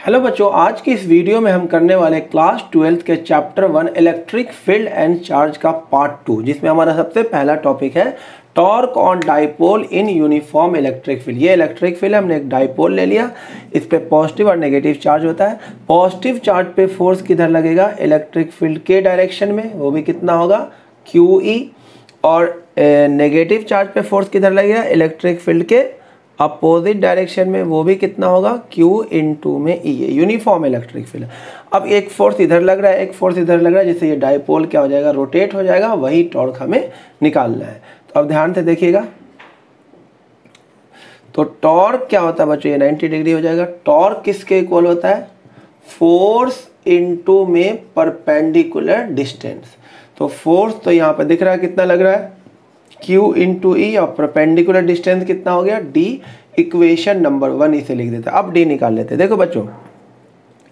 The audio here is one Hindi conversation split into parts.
हेलो बच्चों, आज की इस वीडियो में हम करने वाले क्लास 12th के chapter 1 electric field and charge का पार्ट 2, जिसमें हमारा सबसे पहला टॉपिक है torque on dipole in uniform electric field. ये इलेक्ट्रिक फील्ड हमने एक डाइपोल ले लिया, इस पे पॉजिटिव और नेगेटिव चार्ज होता है। पॉजिटिव चार्ज पे फोर्स किधर लगेगा? इलेक्ट्रिक फील्ड के डायरेक्शन में, वो भी कितना होगा? QE। और नेगेटिव चार्ज पे फोर्स किधर लगेगा? इलेक्ट्रिक फील्ड के अपोजिट डायरेक्शन में, वो भी कितना होगा? Q इंटू में E। Uniform electric field. अब एक फोर्स इधर लग रहा है, एक फोर्स इधर लग रहा है, जिससे ये डाइपोल क्या हो जाएगा? रोटेट हो जाएगा। वही टॉर्क हमें निकालना है। तो अब ध्यान से देखिएगा, तो टॉर्क क्या होता है बच्चों? ये 90 डिग्री हो जाएगा। टॉर्क किसके इक्वल होता है? फोर्स इंटू में परपेंडिकुलर डिस्टेंस। तो फोर्स तो यहाँ पर दिख रहा है कितना लग रहा है? Q इंटू E, और परपेंडिकुलर डिस्टेंस कितना हो गया? D। इक्वेशन नंबर 1 इसे लिख देते हैं। अब D निकाल लेते हैं। देखो बच्चों,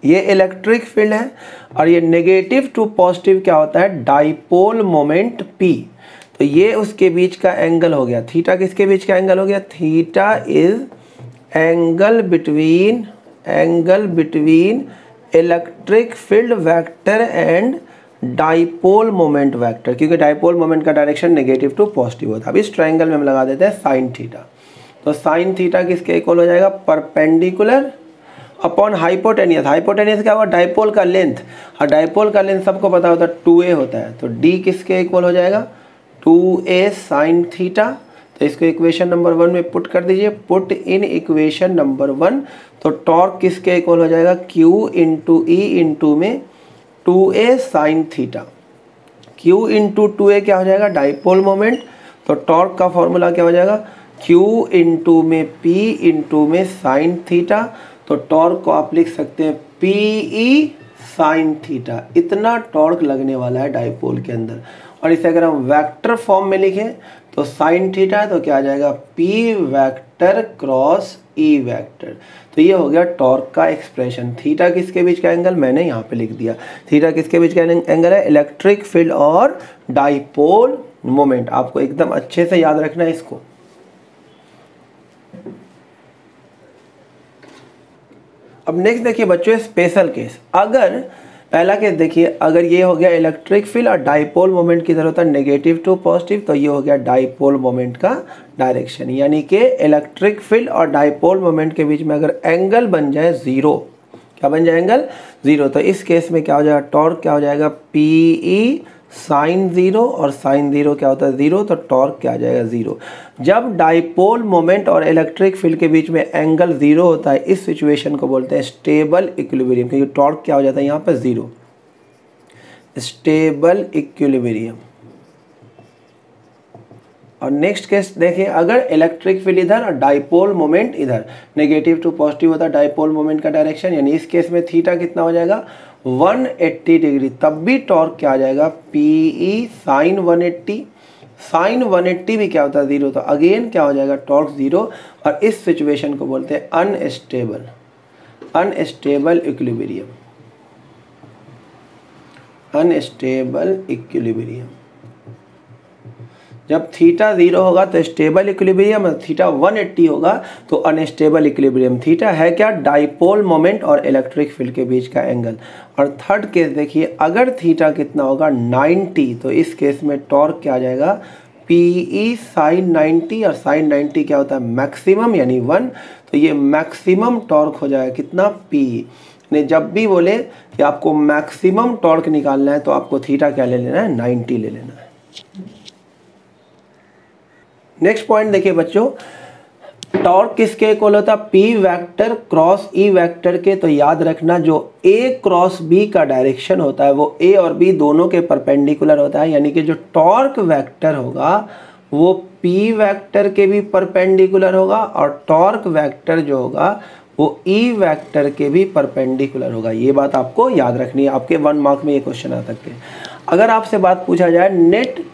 ये इलेक्ट्रिक फील्ड है और ये नेगेटिव टू पॉजिटिव क्या होता है? Dipole moment P। तो ये उसके बीच का एंगल हो गया। थीटा किसके बीच का एंगल हो गया? Theta is angle between electric field vector and dipole moment vector, क्योंकि डाइपोल मोमेंट का डायरेक्शन नेगेटिव टू पॉजिटिव होता है। अब इस ट्रायंगल में हम लगा देते हैं साइन थीटा। तो साइन थीटा किसके इक्वल हो जाएगा? Perpendicular upon hypotenuse. हाइपोटेनियस क्या होगा? डाइपोल का लेंथ। और डाइपोल का लेंथ सबको पता होता है 2a होता है। तो d किसके इक्वल हो जाएगा? 2a sine theta. तो इसको इक्वेशन नंबर 1 में पुट कर दीजिए। Put in equation number 1। तो टॉर्क किसके इक्वल हो जाएगा? Q इंटू E इंटू में 2a sine theta. Q into 2a क्या हो जाएगा? Dipole moment. तो टॉर्क का फॉर्मूला क्या हो जाएगा? Q इंटू में P इंटू में साइन थीटा। तो टॉर्क को आप लिख सकते हैं PE साइन थीटा। इतना टॉर्क लगने वाला है डाइपोल के अंदर। और इसे अगर हम वेक्टर फॉर्म में लिखें तो साइन थीटा, तो क्या आ जाएगा? P vector cross E vector. तो ये हो गया टॉर्क का एक्सप्रेशन। थीटा किसके बीच का एंगल? मैंने यहाँ पे लिख दिया। थीटा किसके बीच का एंगल है? इलेक्ट्रिक फील्ड और डाइपोल मोमेंट। आपको एकदम अच्छे से याद रखना है इसको। अब नेक्स्ट देखिए बच्चों, स्पेशल केस। अगर पहला केस देखिए, अगर ये हो गया इलेक्ट्रिक फील्ड और डाइपोल मोमेंट किधर होता है? Negative to positive. तो ये हो गया डाइपोल मोमेंट का डायरेक्शन। यानी कि इलेक्ट्रिक फील्ड और डाइपोल मोमेंट के बीच में अगर एंगल बन जाए 0, क्या बन जाए? एंगल 0। तो इस केस में क्या हो जाएगा? टॉर्क क्या हो जाएगा? PE साइन 0, और साइन 0 क्या होता है? 0। तो टॉर्क क्या आ जाएगा? 0। जब डाइपोल मोमेंट और इलेक्ट्रिक फील्ड के बीच में एंगल 0 होता है, इस सिचुएशन को बोलते हैं स्टेबल इक्विलिब्रियम, क्योंकि टॉर्क क्या हो जाता है यहाँ पर? 0। Stable equilibrium. और नेक्स्ट केस देखिए, अगर इलेक्ट्रिक फील्ड इधर और डाइपोल मोमेंट इधर, नेगेटिव टू पॉजिटिव होता है डाइपोल मोमेंट का डायरेक्शन, यानी इस केस में थीटा कितना हो जाएगा? 180 डिग्री। तब भी टॉर्क क्या आ जाएगा? PE sign 180। साइन 180 भी क्या होता है? 0। तो अगेन क्या हो जाएगा? टॉर्क 0। और इस सिचुएशन को बोलते हैं अनस्टेबल इक्विलिब्रियम। Unstable equilibrium. जब थीटा 0 होगा तो स्टेबल इक्विलिब्रियम, थीटा 180 होगा तो अनस्टेबल इक्विलिब्रियम। थीटा है क्या? डाइपोल मोमेंट और इलेक्ट्रिक फील्ड के बीच का एंगल। और थर्ड केस देखिए, अगर थीटा कितना होगा? 90। तो इस केस में टॉर्क क्या आ जाएगा? PE साइन 90, और साइन 90 क्या होता है? मैक्सिमम, यानी 1। तो ये मैक्सिमम टॉर्क हो जाएगा कितना? PE। ने जब भी बोले कि आपको मैक्सिमम टॉर्क निकालना है तो आपको थीटा क्या ले लेना है? 90 ले लेना है। नेक्स्ट पॉइंट देखिए बच्चों, टॉर्क किसके इक्वल होता है? P vector cross E vector के। तो याद रखना, जो A क्रॉस B का डायरेक्शन होता है वो A और B दोनों के परपेंडिकुलर होता है। यानी कि जो टॉर्क वेक्टर होगा वो P वेक्टर के भी परपेंडिकुलर होगा, और टॉर्क वेक्टर जो होगा वो E वेक्टर के भी परपेंडिकुलर होगा। ये बात आपको याद रखनी है। आपके 1 मार्क में ये क्वेश्चन आ सकते हैं। अगर आपसे बात पूछा जाए net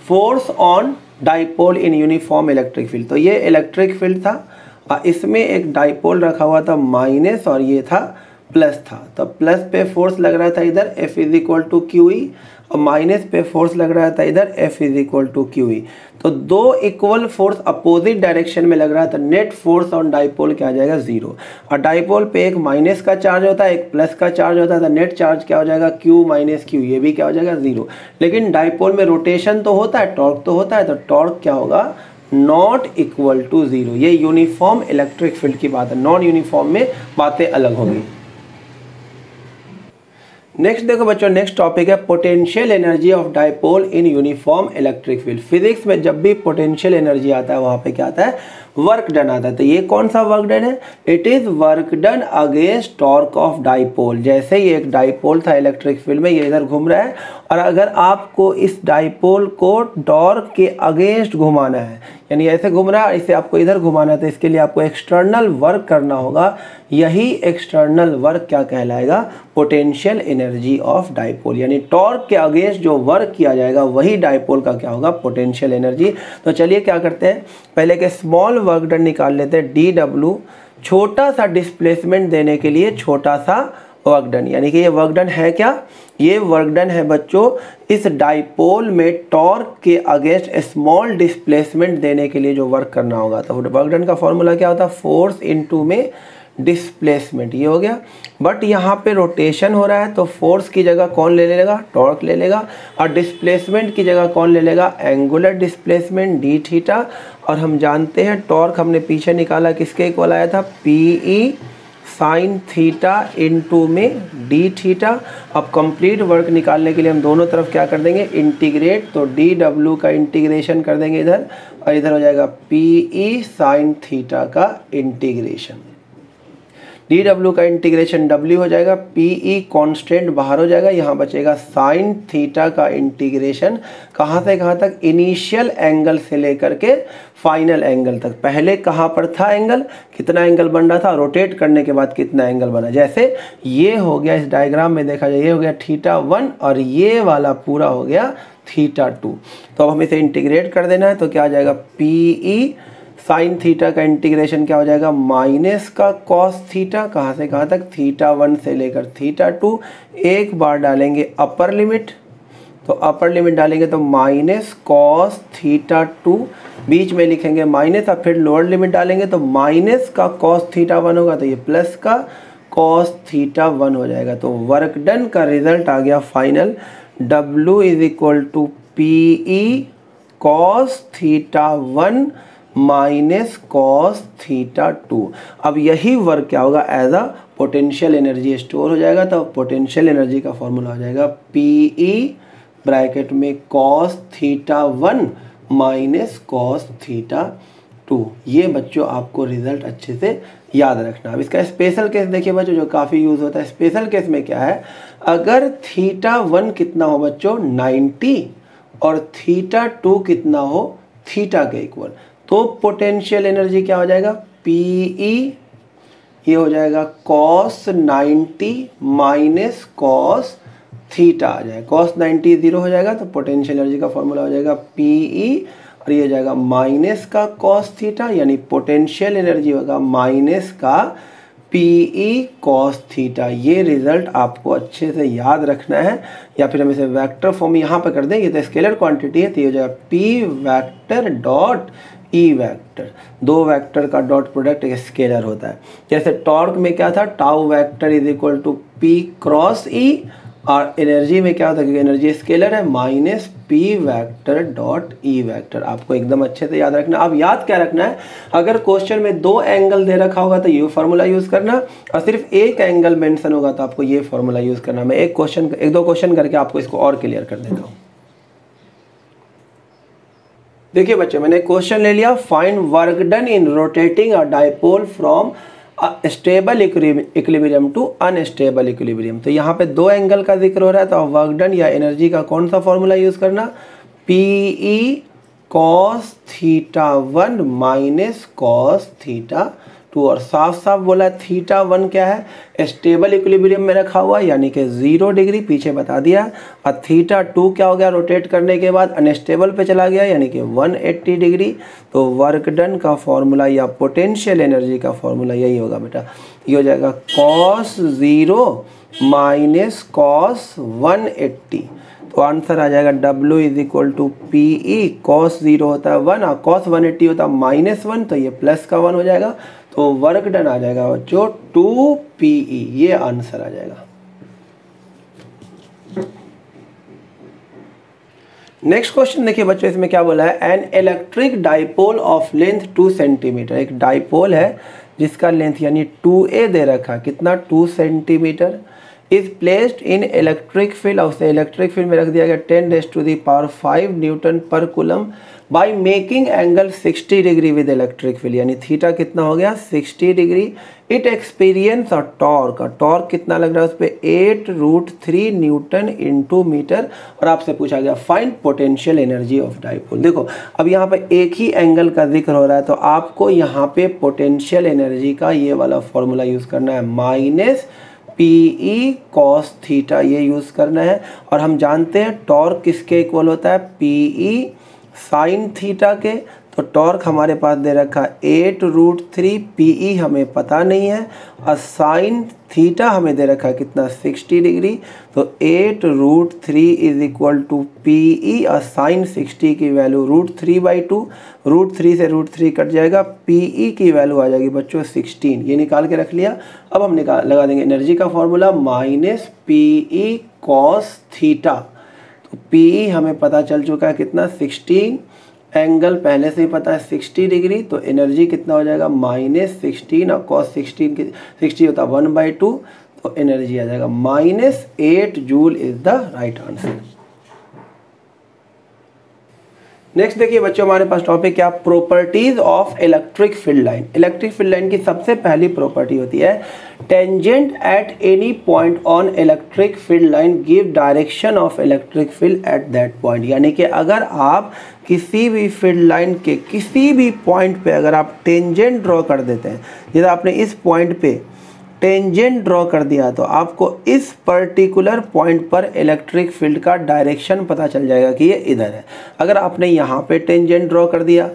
force on dipole in uniform electric field, तो ये इलेक्ट्रिक फील्ड था और इसमें एक डाइपोल रखा हुआ था माइनस, और ये था प्लस था, तो प्लस पे फोर्स लग रहा था इधर F is equal to Q E, और माइनस पे फोर्स लग रहा था इधर F is equal to Q E. तो दो इक्वल फोर्स अपोजिट डायरेक्शन में लग रहा था, नेट फोर्स ऑन डाइपोल क्या आ जाएगा, जीरो। और डाइपोल पे एक माइनस का चार्ज होता है, एक प्लस का चार्ज होता है, तो नेट चार्ज क्या हो जाएगा, Q माइनस क्यू, ये भी क्या हो जाएगा, जीरो। लेकिन डाइपोल में रोटेशन तो होता है, टॉर्क तो होता है, तो टॉर्क क्या होगा, नॉट इक्वल टू जीरो। ये यूनिफॉर्म इलेक्ट्रिक फील्ड की बात है, नॉन यूनिफॉर्म में बातें अलग होंगी। नेक्स्ट देखो बच्चों, नेक्स्ट टॉपिक है potential energy of dipole in uniform electric field. Physics में जब भी पोटेंशियल एनर्जी आता है वहाँ पे क्या आता है, वर्क डन आता है। तो ये कौन सा वर्क डन है, it is work done against torque of dipole. जैसे ये एक डाइपोल था इलेक्ट्रिक फील्ड में, ये इधर घूम रहा है, और अगर आपको इस डाइपोल को टॉर्क के अगेंस्ट घुमाना है, यानी ऐसे घूम रहा है, इसे आपको इधर घुमाना है, तो इसके लिए आपको एक्सटर्नल वर्क करना होगा। यही एक्सटर्नल वर्क क्या कहलाएगा, पोटेंशियल एनर्जी ऑफ डाइपोल। यानी टॉर्क के अगेंस्ट जो वर्क किया जाएगा वही डाइपोल का क्या होगा, पोटेंशियल एनर्जी। तो चलिए क्या करते हैं, पहले के स्मॉल वर्क डन निकाल लेते हैं, डी डब्ल्यू, छोटा सा डिस्प्लेसमेंट देने के लिए छोटा सा वर्क डन। यानी कि ये वर्क डन है क्या, ये वर्क डन है बच्चों इस डाइपोल में टॉर्क के अगेंस्ट स्मॉल डिस्प्लेसमेंट देने के लिए जो वर्क करना होगा। तो वर्क डन का फॉर्मूला क्या होता है, फोर्स इनटू में डिस्प्लेसमेंट, ये हो गया। बट यहाँ पे रोटेशन हो रहा है, तो फोर्स की जगह कौन ले लेगा, टॉर्क ले लेगा, और डिस्प्लेसमेंट की जगह कौन ले लेगा, एंगुलर डिस्प्लेसमेंट डी थीटा। और हम जानते हैं टॉर्क हमने पीछे निकाला किसके इक्वल आया था, पी साइन थीटा इनटू में डी थीटा। अब कंप्लीट वर्क निकालने के लिए हम दोनों तरफ क्या कर देंगे, इंटीग्रेट, तो डी डब्ल्यू का इंटीग्रेशन कर देंगे इधर, और इधर हो जाएगा पी साइन थीटा का इंटीग्रेशन। डी डब्ल्यू का इंटीग्रेशन डब्ल्यू हो जाएगा, पी कांस्टेंट बाहर हो जाएगा, यहाँ बचेगा साइन थीटा का इंटीग्रेशन। कहाँ से कहाँ तक, इनिशियल एंगल से लेकर के फाइनल एंगल तक। पहले कहाँ पर था एंगल, कितना एंगल बन रहा था, रोटेट करने के बाद कितना एंगल बना। जैसे ये हो गया, इस डायग्राम में देखा जाए, ये हो गया θ1 और ये वाला पूरा हो गया θ2। तो अब हमें इसे इंटीग्रेट कर देना है, तो क्या आ जाएगा, पी साइन थीटा का इंटीग्रेशन क्या हो जाएगा, माइनस का कॉस थीटा, कहाँ से कहाँ तक, θ1 से लेकर θ2। एक बार डालेंगे अपर लिमिट, तो अपर लिमिट डालेंगे तो माइनस कॉस θ2, बीच में लिखेंगे माइनस, और फिर लोअर लिमिट डालेंगे तो माइनस का कॉस θ1 होगा, तो ये प्लस का कॉस θ1 हो जाएगा। तो वर्क डन का रिजल्ट आ गया final, W is equal to P cos θ1 minus cos θ2। अब यही वर्क क्या होगा, as a potential energy store हो जाएगा। तो पोटेंशियल एनर्जी का फॉर्मूला हो जाएगा पी ब्रैकेट में कॉस θ1 माइनस कॉस θ2। ये बच्चों आपको रिजल्ट अच्छे से याद रखना। अब इसका स्पेशल केस देखिए बच्चों, जो काफ़ी यूज़ होता है। स्पेशल केस में क्या है, अगर θ1 कितना हो बच्चों 90 और θ2 कितना हो थीटा के इक्वल, तो पोटेंशियल एनर्जी क्या हो जाएगा, पी ये हो जाएगा कॉस 90 माइनस कॉस थीटा आ जाएगा। कॉस 90 जीरो हो जाएगा, तो पोटेंशियल एनर्जी का फॉर्मूला हो जाएगा पी और ये हो जाएगा माइनस का कॉस थीटा, यानी पोटेंशियल एनर्जी होगा माइनस का पी कॉस थीटा। ये रिजल्ट आपको अच्छे से याद रखना है, या फिर हम इसे वेक्टर फॉर्म यहाँ पर कर दें। ये तो स्केलर क्वांटिटी है, तो ये हो जाएगा P vector dot E vector. दो वेक्टर का डॉट प्रोडक्ट एक स्केलर होता है। जैसे टॉर्क में क्या था, tau vector is equal to P cross E, और एनर्जी में क्या होता है, क्योंकि एनर्जी स्केलर है, minus P vector dot E vector. आपको एकदम अच्छे से याद रखना। अब याद क्या रखना है, अगर क्वेश्चन में दो एंगल दे रखा होगा तो ये फार्मूला यूज़ करना, और सिर्फ एक एंगल मेंशन होगा तो आपको ये फार्मूला यूज़ करना। मैं एक दो क्वेश्चन करके आपको इसको और क्लियर कर देता हूँ। देखिए बच्चे, मैंने क्वेश्चन ले लिया, find work done in rotating a dipole from stable equilibrium to unstable equilibrium. तो यहाँ पे दो एंगल का जिक्र हो रहा है, तो वर्क डन या एनर्जी का कौन सा फॉर्मूला यूज़ करना, पी कॉस θ1 माइनस कॉस θ2। 2 और साफ साफ बोला थीटा 1 क्या है, स्टेबल इक्विलिब्रियम में रखा हुआ यानी कि 0 डिग्री, पीछे बता दिया। और थीटा 2 क्या हो गया, रोटेट करने के बाद अनस्टेबल पे चला गया यानी कि 180 डिग्री। तो वर्क डन का फॉर्मूला या पोटेंशियल एनर्जी का फॉर्मूला यही होगा बेटा, ये हो जाएगा cos 0 माइनस cos 180। तो आंसर आ जाएगा W is equal to P E, cos 0 होता है 1 और cos 180 होता है -1, तो ये प्लस का 1 हो जाएगा। तो वर्क डन आ जाएगा बच्चों 2 PE, ये आंसर आ जाएगा। नेक्स्ट क्वेश्चन देखिए बच्चों, इसमें क्या बोला है, an electric dipole of length 2 centimetre. एक डाइपोल है जिसका लेंथ यानी 2a दे रखा, कितना 2 centimetre, is placed in electric field, और उसे इलेक्ट्रिक फील्ड में रख दिया गया 10⁵ न्यूटन पर coulomb by making angle 60 degree with electric field, यानी थीटा कितना हो गया 60 डिग्री। इट एक्सपीरियंस और टॉर्क कितना लग रहा है उस पर 8√3 न्यूटन इंटू मीटर। और आपसे पूछा गया find potential energy of dipole. देखो अब यहाँ पे एक ही एंगल का जिक्र हो रहा है, तो आपको यहाँ पे पोटेंशियल एनर्जी का ये वाला फॉर्मूला यूज़ करना है, माइनस PE cos थीटा, ये यूज़ करना है। और हम जानते हैं टॉर्क किसके इक्वल होता है, PE साइन थीटा के। तो टॉर्क हमारे पास दे रखा 8√3, PE हमें पता नहीं है, और साइन थीटा हमें दे रखा है कितना 60 डिग्री। तो 8√3 इज इक्वल टू PE और साइन 60 की वैल्यू √3/2, √3 से √3 कट जाएगा, PE की वैल्यू आ जाएगी बच्चों 16, ये निकाल के रख लिया। अब हम लगा देंगे एनर्जी का formula minus PE cos theta. तो PE हमें पता चल चुका है कितना 16, एंगल पहले से ही पता है 60 डिग्री, तो एनर्जी कितना हो जाएगा -16 और cos 60 होता है 1/2, तो एनर्जी आ जाएगा -8 joule is the right answer. Next देखिए बच्चों, हमारे पास टॉपिक क्या, properties of electric field line. Electric field line की सबसे पहली प्रॉपर्टी होती है tangent at any point on electric field line give direction of electric field at that point. यानी कि अगर आप किसी भी फील्ड लाइन के किसी भी पॉइंट पे अगर आप टेंजेंट ड्रॉ कर देते हैं, जैसे आपने इस पॉइंट पे टेंजेंट ड्रॉ कर दिया, तो आपको इस पर्टिकुलर पॉइंट पर इलेक्ट्रिक फील्ड का डायरेक्शन पता चल जाएगा कि ये इधर है। अगर आपने यहाँ पे टेंजेंट ड्रॉ कर दिया,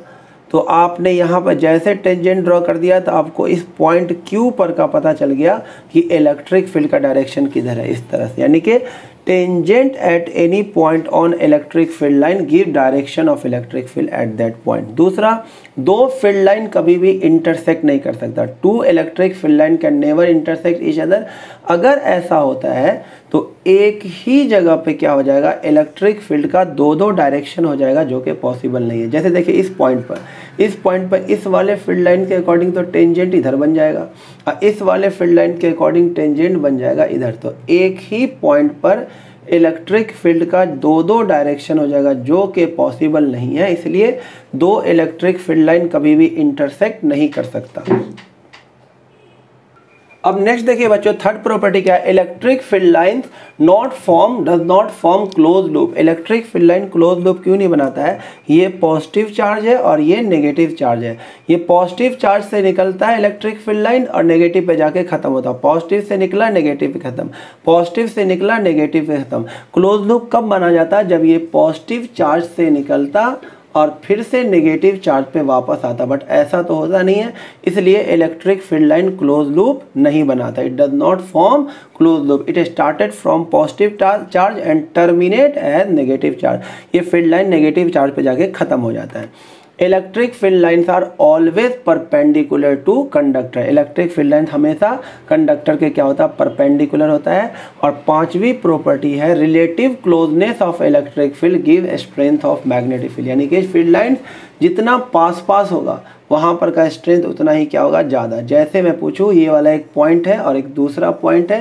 तो आपने यहाँ पर जैसे टेंजेंट ड्रॉ कर दिया तो आपको इस पॉइंट Q पर का पता चल गया कि इलेक्ट्रिक फील्ड का डायरेक्शन किधर है, इस तरह से। यानी कि tangent at any point on electric field line give direction of electric field at that point. दूसरा, दो फील्ड लाइन कभी भी इंटरसेक्ट नहीं कर सकता, two electric field line can never intersect each other. अगर ऐसा होता है तो एक ही जगह पे क्या हो जाएगा, इलेक्ट्रिक फील्ड का दो डायरेक्शन हो जाएगा, जो कि पॉसिबल नहीं है। जैसे देखिए इस पॉइंट पर इस वाले फील्ड लाइन के अकॉर्डिंग तो टेंजेंट इधर बन जाएगा, और इस वाले फील्ड लाइन के अकॉर्डिंग टेंजेंट बन जाएगा इधर। तो एक ही पॉइंट पर इलेक्ट्रिक फील्ड का दो डायरेक्शन हो जाएगा, जो कि पॉसिबल नहीं है। इसलिए दो इलेक्ट्रिक फील्ड लाइन कभी भी इंटरसेक्ट नहीं कर सकता। अब नेक्स्ट देखिए बच्चों, थर्ड प्रॉपर्टी क्या है, electric field lines does not form close loop. Electric field line close loop क्यों नहीं बनाता है, ये पॉजिटिव चार्ज है और ये नेगेटिव चार्ज है। ये पॉजिटिव चार्ज से निकलता है इलेक्ट्रिक फील्ड लाइन और नेगेटिव पे जाके खत्म होता है। पॉजिटिव से निकला नेगेटिव पे खत्म, पॉजिटिव से निकला नेगेटिव पे खत्म। क्लोज लूप कब माना जाता है, जब ये पॉजिटिव चार्ज से निकलता और फिर से नेगेटिव चार्ज पे वापस आता, बट ऐसा तो होता नहीं है। इसलिए electric field line close loop नहीं बनाता। It does not form close loop, it started from positive charge and terminate as negative charge. ये फील्ड लाइन नेगेटिव चार्ज पे जाके खत्म हो जाता है। Electric field lines are always perpendicular to conductor. Electric field line हमेशा कंडक्टर के क्या होता है, परपेंडिकुलर होता है। और पांचवी प्रॉपर्टी है relative closeness of electric field give strength of magnetic field. यानी कि फील्ड लाइन जितना पास होगा वहाँ पर का स्ट्रेंथ उतना ही क्या होगा, ज़्यादा। जैसे मैं पूछूँ ये वाला एक पॉइंट है और एक दूसरा पॉइंट है,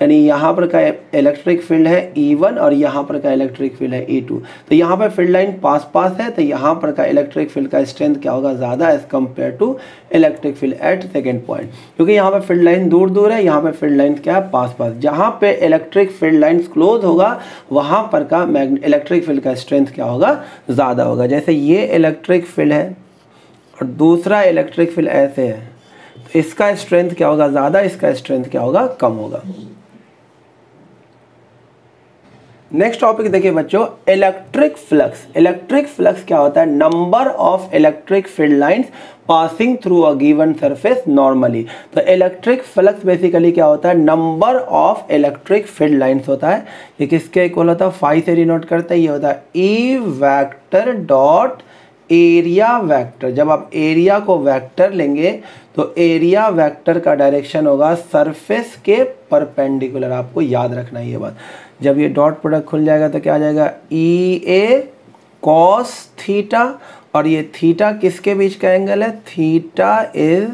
यानी यहाँ पर का इलेक्ट्रिक फील्ड है E1 और यहाँ पर का इलेक्ट्रिक फील्ड है E2। तो यहाँ पर फील्ड लाइन पास है, तो यहाँ पर का इलेक्ट्रिक फील्ड का स्ट्रेंथ क्या होगा, ज़्यादा as compare to electric field at second point. क्योंकि यहाँ पर फील्ड लाइन दूर है, यहाँ पर फील्ड लाइन क्या है, पास। जहाँ पे इलेक्ट्रिक फील्ड लाइन्स क्लोज होगा वहाँ पर का इलेक्ट्रिक फील्ड का स्ट्रेंथ क्या होगा, ज़्यादा होगा। जैसे ये इलेक्ट्रिक फील्ड है और दूसरा इलेक्ट्रिक फील्ड ऐसे है, तो इसका स्ट्रेंथ क्या होगा ज़्यादा, इसका स्ट्रेंथ क्या होगा कम होगा। नेक्स्ट टॉपिक देखिए बच्चों, इलेक्ट्रिक फ्लक्स। इलेक्ट्रिक फ्लक्स क्या होता है, number of electric field lines passing through a given surface normally. तो इलेक्ट्रिक फ्लक्स बेसिकली क्या होता है, number of electric field lines होता है। ये किसके इक्वल होता है, फाई से डिनोट करते हैं, ये होता है ई वेक्टर डॉट एरिया वेक्टर। जब आप एरिया को वेक्टर लेंगे तो एरिया वेक्टर का डायरेक्शन होगा सरफेस के परपेंडिकुलर। आपको याद रखना है ये बात। जब ये डॉट प्रोडक्ट खुल जाएगा तो क्या आ जाएगा, ई ए कॉस थीटा, और ये थीटा किसके बीच का एंगल है, theta is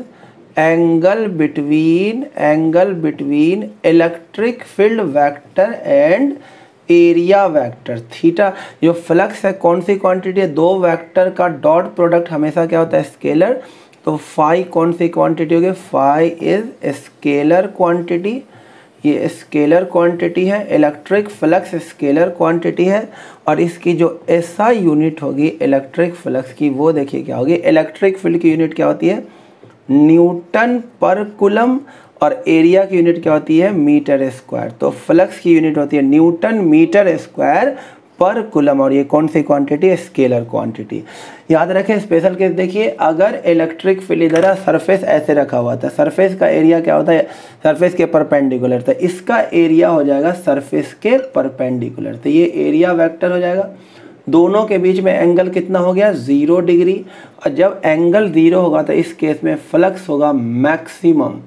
angle between electric field vector and area vector. Theta जो फ्लक्स है कौन सी क्वांटिटी है, दो वेक्टर का डॉट प्रोडक्ट हमेशा क्या होता है, स्केलर। तो फाई कौन सी क्वांटिटी होगी, फाई इज स्केलर क्वांटिटी, ये स्केलर क्वांटिटी है, इलेक्ट्रिक फ्लक्स स्केलर क्वांटिटी है। और इसकी जो एसआई यूनिट होगी इलेक्ट्रिक फ्लक्स की, वो देखिए क्या होगी, इलेक्ट्रिक फील्ड की यूनिट क्या होती है, न्यूटन पर कूलम, और एरिया की यूनिट क्या होती है, मीटर स्क्वायर। तो फ्लक्स की यूनिट होती है न्यूटन मीटर स्क्वायर पर कूलम, और ये कौन सी क्वांटिटी है, स्केलर क्वांटिटी। याद रखें स्पेशल केस देखिए, अगर इलेक्ट्रिक फील्ड इधर सरफेस ऐसे रखा हुआ था, सरफेस का एरिया क्या होता है, सरफेस के परपेंडिकुलर, तो इसका एरिया हो जाएगा सरफेस के परपेंडिकुलर, तो ये एरिया वेक्टर हो जाएगा। दोनों के बीच में एंगल कितना हो गया, 0 डिग्री। और जब एंगल 0 होगा तो इस केस में फ्लक्स होगा मैक्सिमम,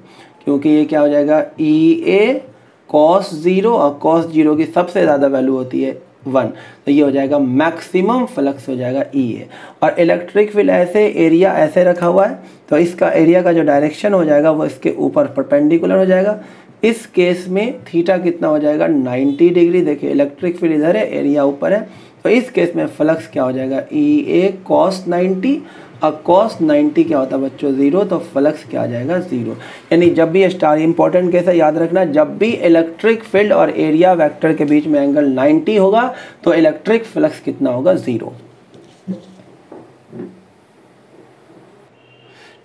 क्योंकि ये क्या हो जाएगा, ई ए कॉस 0, और कॉस 0 की सबसे ज़्यादा वैल्यू होती है 1, तो ये हो जाएगा मैक्सिमम फ्लक्स हो जाएगा ई ए। और इलेक्ट्रिक फील्ड ऐसे, एरिया ऐसे रखा हुआ है, तो इसका एरिया का जो डायरेक्शन हो जाएगा वो इसके ऊपर परपेंडिकुलर हो जाएगा। इस केस में थीटा कितना हो जाएगा, 90 डिग्री। देखिए इलेक्ट्रिक फील्ड इधर है, एरिया ऊपर है, तो इस केस में फ्लक्स क्या हो जाएगा, ई ए कॉस 90, और कॉस 90 क्या होता है बच्चों, 0, तो फ्लक्स क्या आ जाएगा, 0। यानी जब भी स्टार, इंपॉर्टेंट केस है याद रखना, जब भी इलेक्ट्रिक फील्ड और एरिया वेक्टर के बीच में एंगल 90 होगा तो इलेक्ट्रिक फ्लक्स कितना होगा, 0।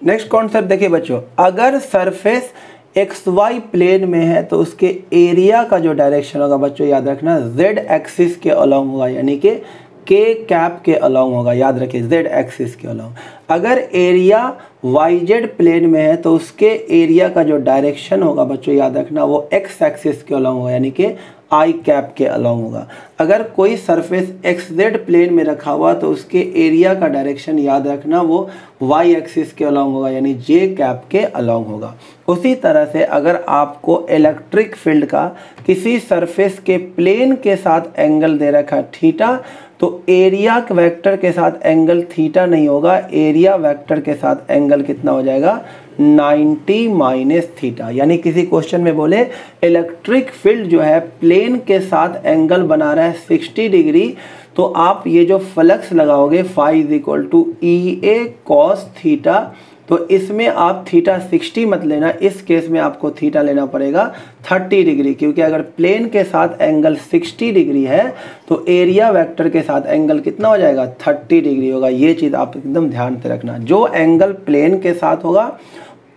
नेक्स्ट कॉन्सेप्ट देखिए बच्चों, अगर सरफेस XY प्लेन में है तो उसके एरिया का जो डायरेक्शन होगा बच्चों याद रखना, Z एक्सिस के अलॉन्ग होगा, यानी कि K कैप के अलॉन्ग होगा। याद रखिए Z एक्सिस के अलॉन्ग। अगर एरिया YZ प्लेन में है तो उसके एरिया का जो डायरेक्शन होगा बच्चों याद रखना, वो X एक्सिस के अलॉन्ग होगा, यानी कि I कैप के अलॉन्ग होगा। अगर कोई सरफेस XZ प्लेन में रखा हुआ तो उसके एरिया का डायरेक्शन याद रखना वो Y एक्सिस के अलॉन्ग होगा, यानी J कैप के अलॉन्ग होगा। उसी तरह से अगर आपको इलेक्ट्रिक फील्ड का किसी सरफेस के प्लेन के साथ एंगल दे रखा है थीटा, तो एरिया वेक्टर के साथ एंगल थीटा नहीं होगा, एरिया वेक्टर के साथ एंगल कितना हो जाएगा, 90 माइनस थीटा। यानी किसी क्वेश्चन में बोले इलेक्ट्रिक फील्ड जो है प्लेन के साथ एंगल बना रहा है 60 डिग्री, तो आप ये जो फ्लक्स लगाओगे phi is equal to E A cos theta, तो इसमें आप थीटा 60 मत लेना, इस केस में आपको थीटा लेना पड़ेगा 30 डिग्री, क्योंकि अगर प्लेन के साथ एंगल 60 डिग्री है तो एरिया वेक्टर के साथ एंगल कितना हो जाएगा, 30 डिग्री होगा। ये चीज़ आप एकदम ध्यान से रखना, जो एंगल प्लेन के साथ होगा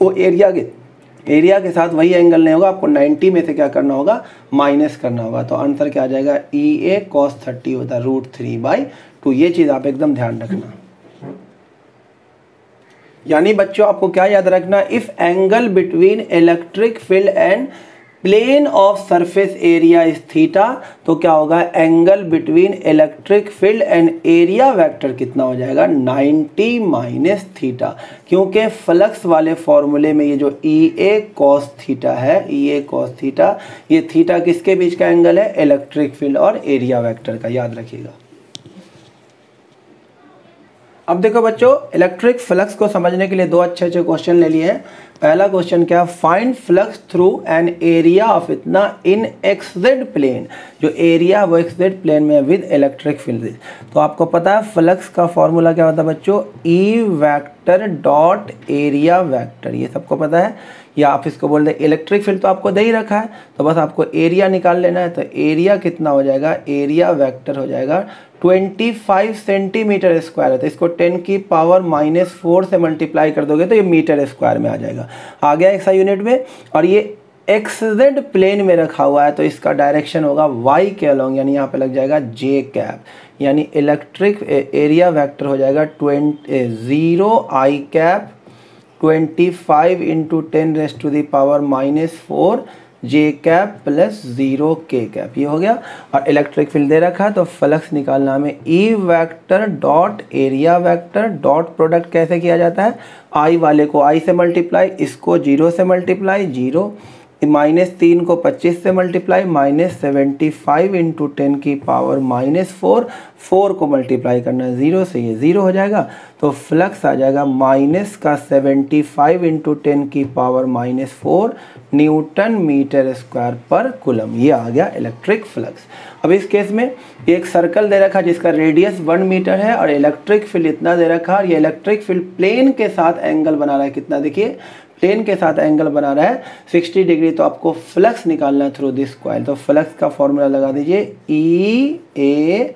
वो एरिया के साथ वही एंगल नहीं होगा, आपको 90 में से क्या करना होगा, माइनस करना होगा। तो आंसर क्या आ जाएगा, ई ए कॉस 30 होता है √3/2। ये चीज़ आप एकदम ध्यान रखना। यानी बच्चों आपको क्या याद रखना, if angle between electric field and plane of surface area is theta, तो क्या होगा, angle between electric field and area vector कितना हो जाएगा, 90 माइनस थीटा। क्योंकि फ्लक्स वाले फॉर्मूले में ये जो ई ए कॉस थीटा है, ई ए कॉस थीटा, ये थीटा किसके बीच का एंगल है, इलेक्ट्रिक फील्ड और एरिया वेक्टर का, याद रखिएगा। अब देखो बच्चों, इलेक्ट्रिक फ्लक्स को समझने के लिए दो अच्छे क्वेश्चन ले लिए हैं। पहला क्वेश्चन क्या, find flux through an area of इतना इन XZ प्लेन, जो एरिया वो XZ प्लेन में है विद इलेक्ट्रिक फील्ड। तो आपको पता है फ्लक्स का फॉर्मूला क्या होता है बच्चों, ई वेक्टर डॉट एरिया वेक्टर, ये सबको पता है। या आप इसको बोल दें इलेक्ट्रिक फील्ड तो आपको दे ही रखा है, तो बस आपको एरिया निकाल लेना है। तो एरिया कितना हो जाएगा, एरिया वेक्टर हो जाएगा 25 सेंटीमीटर स्क्वायर है। तो इसको 10⁻⁻⁴ से मल्टीप्लाई कर दोगे तो ये मीटर स्क्वायर में आ जाएगा, आ गया एक्सा यूनिट में। और ये XZ प्लेन में रखा हुआ है तो इसका डायरेक्शन होगा y के अलोंग, यानी यहाँ पे लग जाएगा J कैप, यानी इलेक्ट्रिक एरिया वेक्टर हो जाएगा 0 I cap 25 × 10⁻⁻⁴ J cap plus 0 K cap, ये हो गया। और इलेक्ट्रिक फील्ड दे रखा है तो फ्लक्स निकालना हमें E vector dot area vector dot product कैसे किया जाता है, I वाले को I से मल्टीप्लाई, इसको 0 से मल्टीप्लाई 0, -3 को 25 से मल्टीप्लाई -75 × 10⁻⁻⁴, 4 को मल्टीप्लाई करना है 0 से, ये 0 हो जाएगा। तो फ्लक्स आ जाएगा -75 × 10⁻⁴ न्यूटन मीटर स्क्वायर पर कूलम, ये आ गया इलेक्ट्रिक फ्लक्स। अब इस केस में एक सर्कल दे रखा जिसका रेडियस 1 मीटर है और इलेक्ट्रिक फील्ड इतना दे रखा, और ये इलेक्ट्रिक फील्ड प्लेन के साथ एंगल बना रहा है, कितना देखिए प्लेन के साथ एंगल बना रहा है 60 डिग्री। तो आपको फ्लक्स निकालना है थ्रू दिस कॉइल। तो फ्लक्स का फॉर्मूला लगा दीजिए EA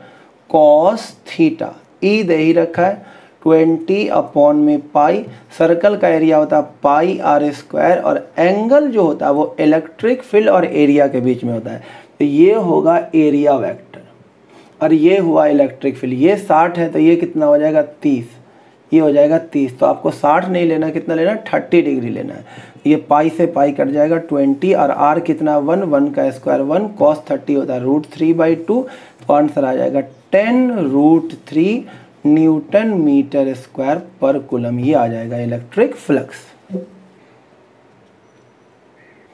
cos थीटा, ई दे ही रखा है 20/π, सर्कल का एरिया होता है πr², और एंगल जो होता है वो इलेक्ट्रिक फील्ड और एरिया के बीच में होता है। तो ये होगा एरिया वेक्टर, और ये हुआ इलेक्ट्रिक फील्ड। ये 60 है तो ये कितना हो जाएगा 30, ये हो जाएगा 30। तो आपको 60 नहीं लेना, कितना लेना, 30 डिग्री लेना है। ये पाई से पाई कट जाएगा 20, और r कितना 1 का स्क्वायर 1 cos 30 होता है √3/2। तो आंसर आ जाएगा 10√3 न्यूटन मीटर स्क्वायर पर कूलम, ये आ जाएगा इलेक्ट्रिक फ्लक्स।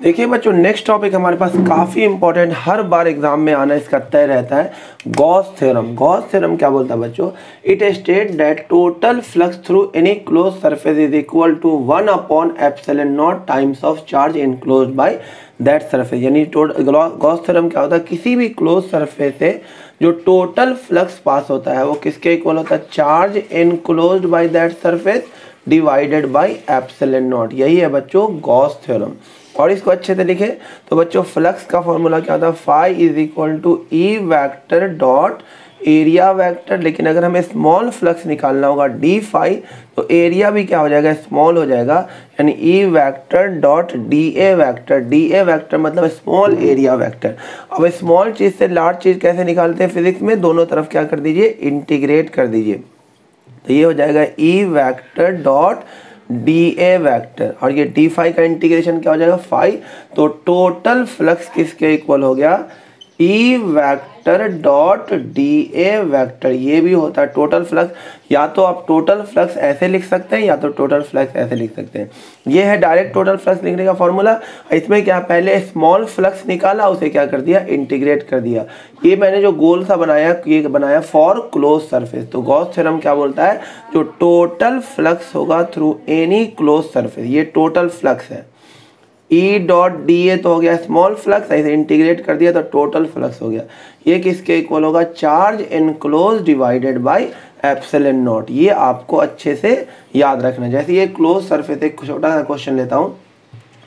देखिए बच्चों, नेक्स्ट टॉपिक हमारे पास काफ़ी इंपॉर्टेंट, हर बार एग्जाम में आना इसका तय रहता है, गॉस थ्योरम। गॉस थ्योरम क्या बोलता है बच्चों, it state that total flux through any close surface is equal to 1/ε0 times of charge enclosed by that surface. यानी गॉस थ्योरम क्या होता है, किसी भी क्लोज सरफेस से जो टोटल फ्लक्स पास होता है वो किसके इक्वल होता है, charge enclosed by that surface divided by ε0। यही है बच्चों गॉस थ्योरम। और इसको अच्छे से लिखे तो बच्चों फ्लक्स का फॉर्मूला क्या होता है, phi is equal to E vector dot area vector. लेकिन अगर हमें स्मॉल फ्लक्स निकालना होगा डी फाई, तो एरिया भी क्या हो जाएगा, स्मॉल हो जाएगा, यानी ई vector dot D A vector. D A vector मतलब स्मॉल एरिया वेक्टर। अब स्मॉल चीज़ से लार्ज चीज़ कैसे निकालते हैं फिजिक्स में, दोनों तरफ क्या कर दीजिए, इंटीग्रेट कर दीजिए। तो ये हो जाएगा ई vector dot D A vector, और ये डी फाई का इंटीग्रेशन क्या हो जाएगा, फाई। तो टोटल फ्लक्स किसके इक्वल हो गया, ई vector dot D A vector. ये भी होता है टोटल फ्लक्स, या तो आप टोटल फ्लक्स ऐसे लिख सकते हैं या तो टोटल फ्लक्स ऐसे लिख सकते हैं। ये है डायरेक्ट टोटल फ्लक्स लिखने का फॉर्मूला। इसमें क्या, पहले स्मॉल फ्लक्स निकाला, उसे क्या कर दिया, इंटीग्रेट कर दिया। ये मैंने जो गोल सा बनाया, ये बनाया फॉर क्लोज सरफेस। तो गॉस थ्योरम क्या बोलता है, जो टोटल फ्लक्स होगा थ्रू एनी क्लोज सरफेस, ये टोटल फ्लक्स है। ई डॉट डी ए तो हो गया स्मॉल फ्लक्स, ऐसे इंटीग्रेट कर दिया तो टोटल फ्लक्स हो गया। ये किसके इक्वल होगा, चार्ज इनक्लोज डिवाइडेड बाय ε0। ये आपको अच्छे से याद रखना। जैसे ये क्लोज सरफेस, एक छोटा सा क्वेश्चन लेता हूँ,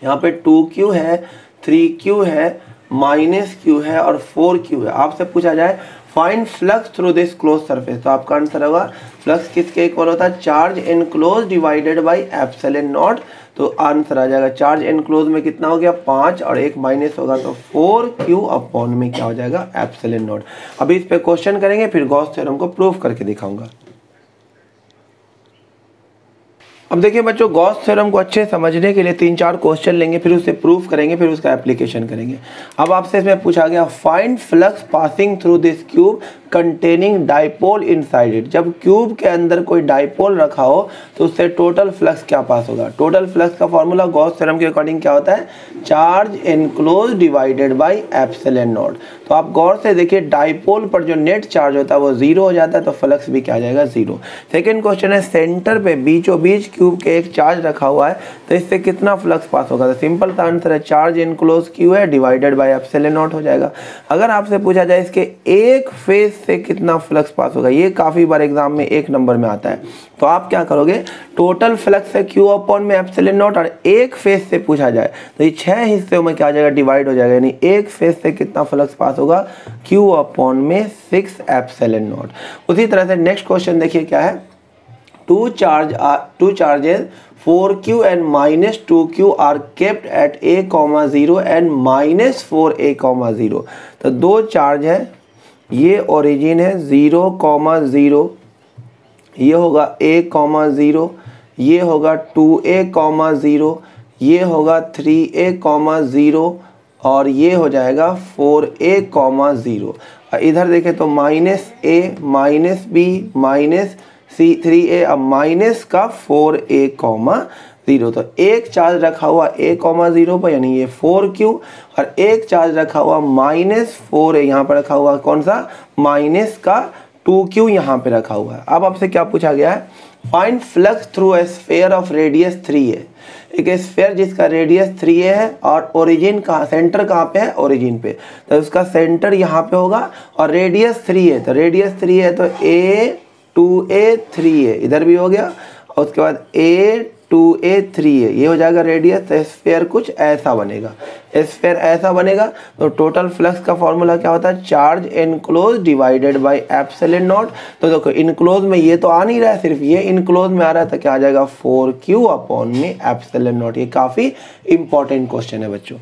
यहाँ पे 2q है, 3q है, -q है और 4q है। आपसे पूछा जाए find flux through this close surface, तो आपका आंसर होगा फ्लक्स किसके इक्वल होता है, चार्ज इनक्लोज डिवाइडेड बाय ε0। तो आंसर आ जाएगा चार्ज इनक्लोज में कितना हो गया 5, और एक माइनस होगा तो 4q अपॉन में क्या हो जाएगा ε0। अभी इस पे क्वेश्चन करेंगे, फिर गॉस थ्योरम को प्रूफ करके दिखाऊंगा। अब देखिए बच्चों, गॉस थ्योरम को अच्छे समझने के लिए 3-4 क्वेश्चन लेंगे, फिर उसे प्रूफ करेंगे, फिर उसका एप्लीकेशन करेंगे। अब आपसे इसमें पूछा गया find flux passing through this cube containing dipole inside it. जब क्यूब के अंदर कोई डाइपोल रखा हो तो उससे टोटल फ्लक्स क्या पास होगा। टोटल फ्लक्स का फॉर्मूला गॉस थ्योरम के अकॉर्डिंग क्या होता है, चार्ज इनक्लोज डिवाइडेड बाय ε0। तो आप गौर से देखिए, डाइपोल पर जो नेट चार्ज होता है वो 0 हो जाता है, तो फ्लक्स भी क्या आ जाएगा 0। सेकेंड क्वेश्चन है, सेंटर पे बीचों बीच क्यूब के एक चार्ज रखा हुआ है तो इससे कितना फ्लक्स पास होगा। तो सिंपल सा आंसर है चार्ज इनक्लोज क्यू है डिवाइडेड बाय एप्सिलॉन नॉट हो जाएगा। अगर आपसे पूछा जाए इसके एक फेज से कितना फ्लक्स पास होगा, ये काफ़ी बार एग्जाम में 1 नंबर में आता है, तो आप क्या करोगे, टोटल फ्लक्स है क्यू अपॉन में एप्सिलॉन नॉट और एक फेज से पूछा जाए तो ये 6 हिस्सों में क्या आ जाएगा, डिवाइड हो जाएगा। यानी एक फेज से कितना फ्लक्स पास होगा, क्यू अपॉन में 6 एप्सिलॉन नॉट। उसी तरह से नेक्स्ट क्वेश्चन देखिए क्या है, two charges 4q and minus 2q are kept at a, 0 and minus 4a, 0। तो दो चार्ज है, ये ओरिजिन है 0, 0, ये होगा a, 0, ये होगा 2a, 0, ये होगा 3a, 0 और ये हो जाएगा 4a, 0। इधर देखें तो minus a, minus b, minus C 3a, अब माइनस का 4a, 0। तो एक चार्ज रखा हुआ a, 0 पर यानी ये 4q और एक चार्ज रखा हुआ माइनस 4a, यहाँ पर रखा हुआ कौन सा, माइनस का 2q यहाँ पे रखा हुआ है। अब आपसे क्या पूछा गया है, find flux through a sphere of radius 3a। एक स्फीयर जिसका रेडियस 3a है और ओरिजिन कहाँ, सेंटर कहाँ पे है, ओरिजिन पे, तो उसका सेंटर यहाँ पे होगा और रेडियस 3 है, तो रेडियस 3 है तो a 2a 3a इधर भी हो गया और उसके बाद a 2a 3a, ये हो जाएगा रेडियस। तो स्फीयर कुछ ऐसा बनेगा, स्फीयर ऐसा बनेगा। तो टोटल फ्लक्स का फॉर्मूला क्या होता है, charge enclose divided by epsilon naught. तो देखो इनक्लोज में ये तो आ नहीं रहा है, सिर्फ ये इनक्लोज में आ रहा है, तो क्या आ जाएगा 4q अपॉन में एप्सिलॉन नॉट। ये काफ़ी इंपॉर्टेंट क्वेश्चन है बच्चों।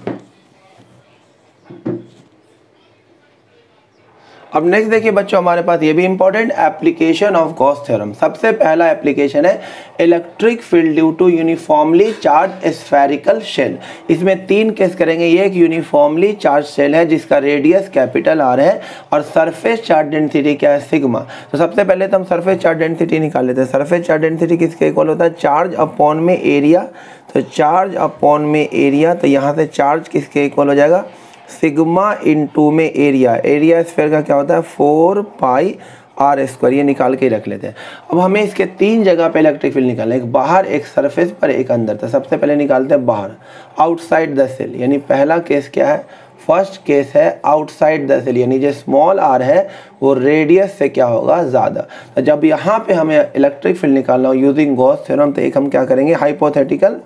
अब नेक्स्ट देखिए बच्चों, हमारे पास ये भी important, application of Gauss theorem. सबसे पहला एप्लीकेशन है electric field due to uniformly charge spherical shell. इसमें 3 केस करेंगे। ये एक यूनिफॉर्मली चार्ज शेल है जिसका रेडियस कैपिटल आर है और सरफेस चार्ज डेंसिटी क्या है, सिग्मा। तो सबसे पहले तो हम सरफेस चार्ज डेंसिटी निकाल लेते हैं। सरफेस चार्ज डेंसिटी किसके इक्वल होता है, चार्ज अपॉन में एरिया। तो चार्ज अपॉन में एरिया, तो यहाँ से चार्ज किसके इक्वल हो जाएगा, सिग्मा इनटू में एरिया। एरिया स्फीयर का क्या होता है 4 पाई आर स्क्वायर, ये निकाल के रख लेते हैं। अब हमें इसके 3 जगह पे इलेक्ट्रिक फील्ड निकालना है, एक बाहर, एक सरफेस पर, एक अंदर। तो सबसे पहले निकालते हैं बाहर, आउटसाइड द सेल। यानी पहला केस क्या है, फर्स्ट केस है आउटसाइड द सेल, यानी जो स्मॉल आर है वो रेडियस से क्या होगा, ज़्यादा। तो जब यहाँ पे हमें इलेक्ट्रिक फील्ड निकालना हो यूजिंग गॉस थ्योरम, तो एक हम क्या करेंगे, हाइपोथेटिकल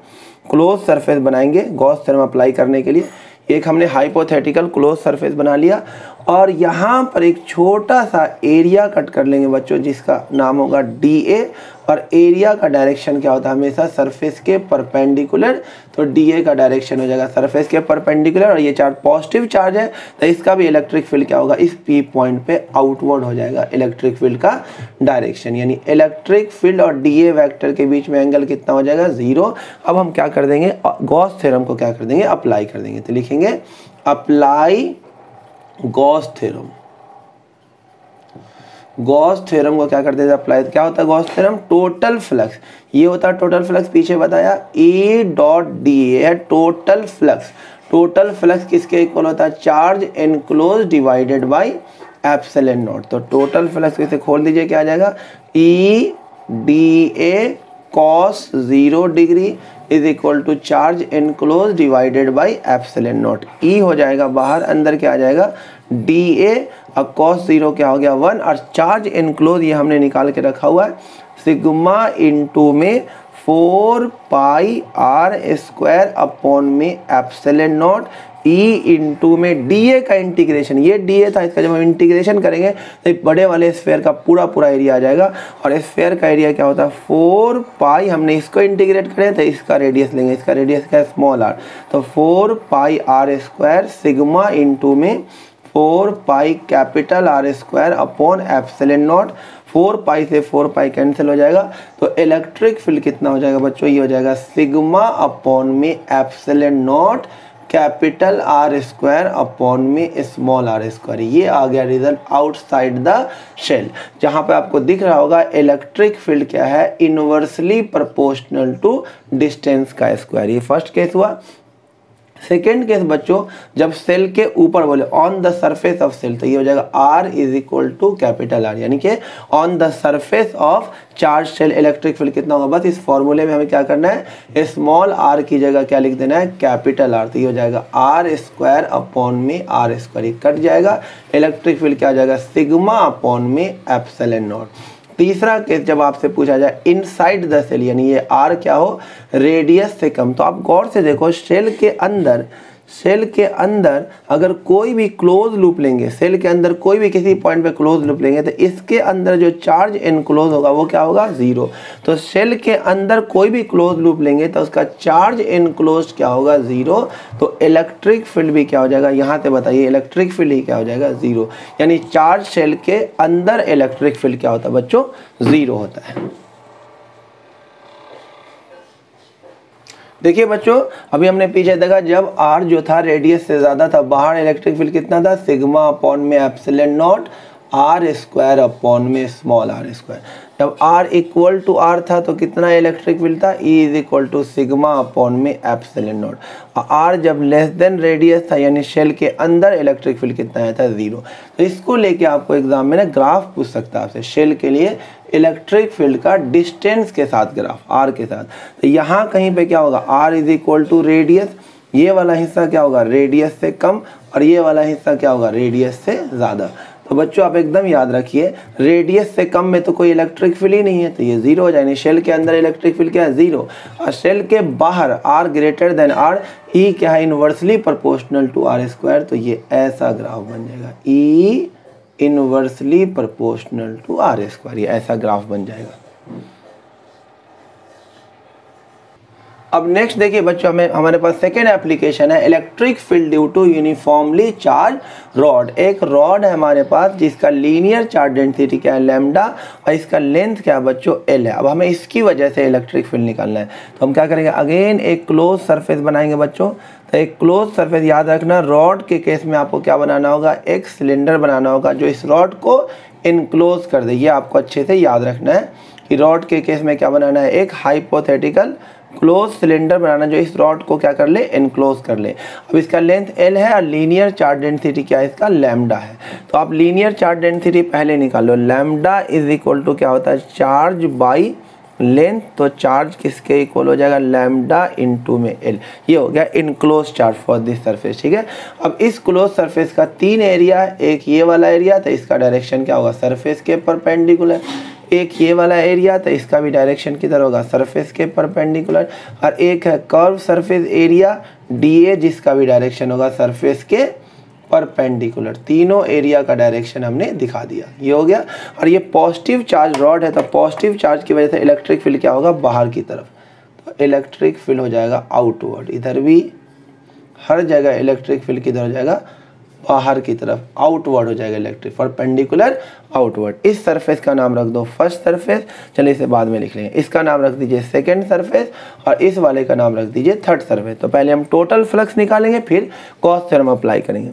क्लोज सरफेस बनाएंगे गॉस थ्योरम अप्लाई करने के लिए। एक हमने हाइपोथेटिकल क्लोज सरफेस बना लिया और यहाँ पर एक छोटा सा एरिया कट कर लेंगे बच्चों, जिसका नाम होगा DA। और एरिया का डायरेक्शन क्या होता है, हमेशा सरफेस के परपेंडिकुलर, तो DA का डायरेक्शन हो जाएगा सरफेस के परपेंडिकुलर। और ये चार्ज पॉजिटिव चार्ज है तो इसका भी इलेक्ट्रिक फील्ड क्या होगा, इस P पॉइंट पे आउटवर्ड हो जाएगा इलेक्ट्रिक फील्ड का डायरेक्शन। यानी इलेक्ट्रिक फील्ड और DA वेक्टर के बीच में एंगल कितना हो जाएगा, 0। अब हम क्या कर देंगे, गॉस थ्योरम को क्या कर देंगे, अप्लाई कर देंगे। तो लिखेंगे apply Gauss theorem. Gauss theorem को क्या करते थे अप्लाई, क्या होता है गॉस थ्योरम, टोटल फ्लक्स, ये होता है टोटल फ्लक्स, पीछे बताया E डॉट DA है टोटल फ्लक्स। टोटल फ्लक्स किसके इक्वल होता है, charge enclose divided by epsilon naught. तो टोटल फ्लक्स इसे खोल दीजिए, क्या आ जाएगा, EDA cos 0 degree is equal to charge enclose divided by epsilon naught. E हो जाएगा बाहर, अंदर क्या आ जाएगा DA और cos 0 क्या हो गया 1, और चार्ज एनक्लोज ये हमने निकाल के रखा हुआ है सिग्मा इनटू में 4 पाई आर स्क्वायर अपॉन में एप्सिलॉन नॉट। E इंटू में DA का इंटीग्रेशन, ये DA था, इसका जब हम इंटीग्रेशन करेंगे तो एक बड़े वाले स्फीयर का पूरा एरिया आ जाएगा। और स्फीयर का एरिया क्या होता है 4 पाई, हमने इसको इंटीग्रेट करें तो इसका रेडियस लेंगे, इसका रेडियस क्या है स्मॉल r, तो 4 पाई आर स्क्वायर सिग्मा इंटू में 4 pi capital R square upon epsilon not. 4 पाई से 4 पाई कैंसिल हो जाएगा, तो इलेक्ट्रिक फील्ड कितना हो जाएगा बच्चों, ये हो जाएगा सिग्मा अपॉन में epsilon not capital R square upon में स्मॉल आर स्क्वायर। ये आ गया रिजल्ट आउटसाइड द शेल, जहां पे आपको दिख रहा होगा इलेक्ट्रिक फील्ड क्या है, इनवर्सली प्रोपोर्शनल टू डिस्टेंस का स्क्वायर। ये फर्स्ट केस हुआ। सेकेंड केस बच्चों, जब सेल के ऊपर बोले on the surface of shell, तो ये हो जाएगा R is equal to capital R, यानी कि on the surface of charge shell electric field कितना होगा। बस इस फॉर्मूले में हमें क्या करना है, स्मॉल r की जगह क्या लिख देना है, कैपिटल R। तो ये हो जाएगा R स्क्वायर अपॉन में R स्क्वायर, ये कट जाएगा। इलेक्ट्रिक फील्ड क्या हो जाएगा, सिग्मा अपॉन में एप्सिलॉन नॉट। तीसरा केस जब आपसे पूछा जाए इनसाइड द सेल, यानी ये R क्या हो, रेडियस से कम, तो आप गौर से देखो सेल के अंदर अगर कोई भी क्लोज लूप लेंगे, सेल के अंदर कोई भी किसी पॉइंट पे क्लोज लूप लेंगे, तो इसके अंदर जो चार्ज इनक्लोज होगा वो क्या होगा, 0। तो सेल के अंदर कोई भी क्लोज लूप लेंगे तो उसका चार्ज इनक्लोज क्या होगा, 0। तो इलेक्ट्रिक फील्ड भी क्या हो जाएगा, यहाँ से बताइए, इलेक्ट्रिक फील्ड ही क्या हो जाएगा, 0। यानी चार्ज सेल के अंदर इलेक्ट्रिक फील्ड क्या होता है बच्चों, 0 होता है। देखिए बच्चों, अभी हमने पीछे देखा जब R जो था रेडियस से ज़्यादा था, बाहर इलेक्ट्रिक फील्ड कितना था, सिग्मा अपॉन में epsilon naught R square upon में स्मॉल r स्क्वायर। जब R इक्वल टू R था तो कितना इलेक्ट्रिक फील्ड था, E is equal to sigma upon में एप्सिलॉन नॉट। R जब लेस देन रेडियस था, यानी शेल के अंदर इलेक्ट्रिक फील्ड कितना आया था, 0। तो इसको लेके आपको एग्जाम में ना ग्राफ पूछ सकता है आपसे, शेल के लिए इलेक्ट्रिक फील्ड का डिस्टेंस के साथ ग्राफ, R के साथ। तो यहाँ कहीं पे क्या होगा, R is equal to radius, ये वाला हिस्सा क्या होगा, रेडियस से कम, और ये वाला हिस्सा क्या होगा, रेडियस से ज़्यादा। तो बच्चों आप एकदम याद रखिए, रेडियस से कम में तो कोई इलेक्ट्रिक फील्ड ही नहीं है, तो ये 0 हो जाएगी। शेल के अंदर इलेक्ट्रिक फील्ड क्या है, 0, और शेल के बाहर R greater than R, E क्या है, inversely proportional to R square. तो ये ऐसा ग्राफ बन जाएगा, E inversely proportional to R square, ये ऐसा ग्राफ बन जाएगा। अब नेक्स्ट देखिए बच्चों, हमारे पास सेकेंड एप्लीकेशन है electric field due to uniformly charge rod. एक रॉड है हमारे पास जिसका लीनियर चार्ज डेंसिटी क्या है, लैम्डा, और इसका लेंथ क्या है बच्चों, L है। अब हमें इसकी वजह से इलेक्ट्रिक फील्ड निकालना है, तो हम क्या करेंगे, अगेन एक क्लोज सरफेस बनाएंगे बच्चों। तो एक क्लोज सरफेस, याद रखना रॉड के केस में आपको क्या बनाना होगा, एक सिलेंडर बनाना होगा जो इस रॉड को इनक्लोज कर दे। ये आपको अच्छे से याद रखना है कि रॉड के केस में क्या बनाना है, एक हाइपोथेटिकल क्लोज सिलेंडर बनाना जो इस रॉड को क्या कर ले, इनक्लोज कर ले। अब इसका लेंथ L है और लीनियर चार्ज डेंसिटी क्या है, इसका लैम्डा है। तो आप लीनियर चार्ज डेंसिटी पहले निकालो, लैम्डा इज इक्वल टू क्या होता है, चार्ज बाई लेंथ। तो चार्ज किसके इक्वल हो जाएगा, लैम्डा इनटू में L। ये हो गया enclose charge for this surface, ठीक है। अब इस क्लोज सरफेस का 3 एरिया है, एक ये वाला एरिया, तो इसका डायरेक्शन क्या होगा, सरफेस के परपेंडिकुलर। एक ये वाला एरिया, तो इसका भी डायरेक्शन किधर होगा, सरफेस के परपेंडिकुलर। और एक है कर्व सरफेस एरिया DA, जिसका भी डायरेक्शन होगा सरफेस के परपेंडिकुलर। तीनों एरिया का डायरेक्शन हमने दिखा दिया, ये हो गया। और ये पॉजिटिव चार्ज रॉड है, तो पॉजिटिव चार्ज की वजह से इलेक्ट्रिक फील्ड क्या होगा, बाहर की तरफ। तो इलेक्ट्रिक फील्ड हो जाएगा आउटवर्ड, इधर भी हर जगह इलेक्ट्रिक फील्ड किधर हो जाएगा, बाहर की तरफ, आउटवर्ड हो जाएगा इलेक्ट्रिक, परपेंडिकुलर आउटवर्ड। इस सरफेस का नाम रख दो फर्स्ट सरफेस, चलिए इसे बाद में लिख लेंगे। इसका नाम रख दीजिए सेकंड सरफेस, और इस वाले का नाम रख दीजिए थर्ड सरफेस। तो पहले हम टोटल फ्लक्स निकालेंगे, फिर गॉस थ्योरम अप्लाई करेंगे।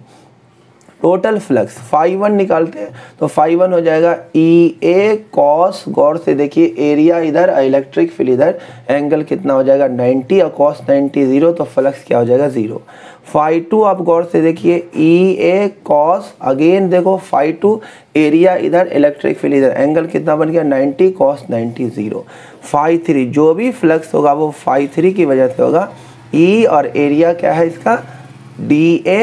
टोटल फ्लक्स φ1 निकालते हैं, तो φ1 हो जाएगा EA cos, गौर से देखिए एरिया इधर, इलेक्ट्रिक फील्ड इधर, एंगल कितना हो जाएगा 90, और cos 90 0, तो फ्लक्स क्या हो जाएगा 0। φ2 आप गौर से देखिए EA cos, अगेन देखो φ2 एरिया इधर, इलेक्ट्रिक फील्ड इधर, एंगल कितना बन गया 90, cos 90 0। φ3 जो भी फ्लक्स होगा वो φ3 की वजह से होगा। E और एरिया क्या है इसका DA,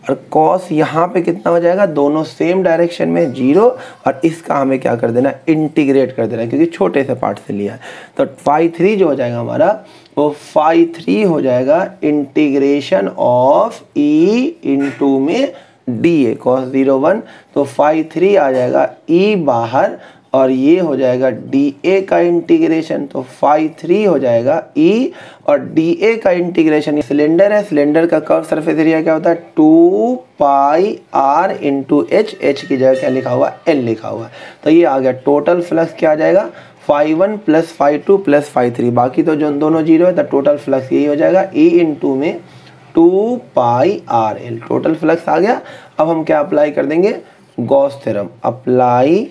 और cos यहाँ पे कितना हो जाएगा, दोनों सेम डायरेक्शन में 0, और इसका हमें क्या कर देना, इंटीग्रेट कर देना, क्योंकि छोटे से पार्ट से लिया है। तो φ3 जो हो जाएगा हमारा, वो φ3 हो जाएगा इंटीग्रेशन ऑफ E इंटू में DA cos 0 1। तो φ3 आ जाएगा E बाहर, और ये हो जाएगा DA का इंटीग्रेशन। तो φ3 हो जाएगा E और DA का इंटीग्रेशन। सिलेंडर है, सिलेंडर का कर्व सरफेस एरिया क्या होता है 2 पाई R इंटू H, H की जगह क्या लिखा हुआ, L लिखा हुआ। तो ये आ गया टोटल फ्लक्स क्या आ जाएगा, φ1 प्लस φ2 प्लस φ3, बाकी तो जो दोनों 0 है, तो टोटल फ्लक्स यही हो जाएगा E इंटू में 2 पाई RL। टोटल फ्लक्स आ गया। अब हम क्या अप्लाई कर देंगे, Gauss theorem. Apply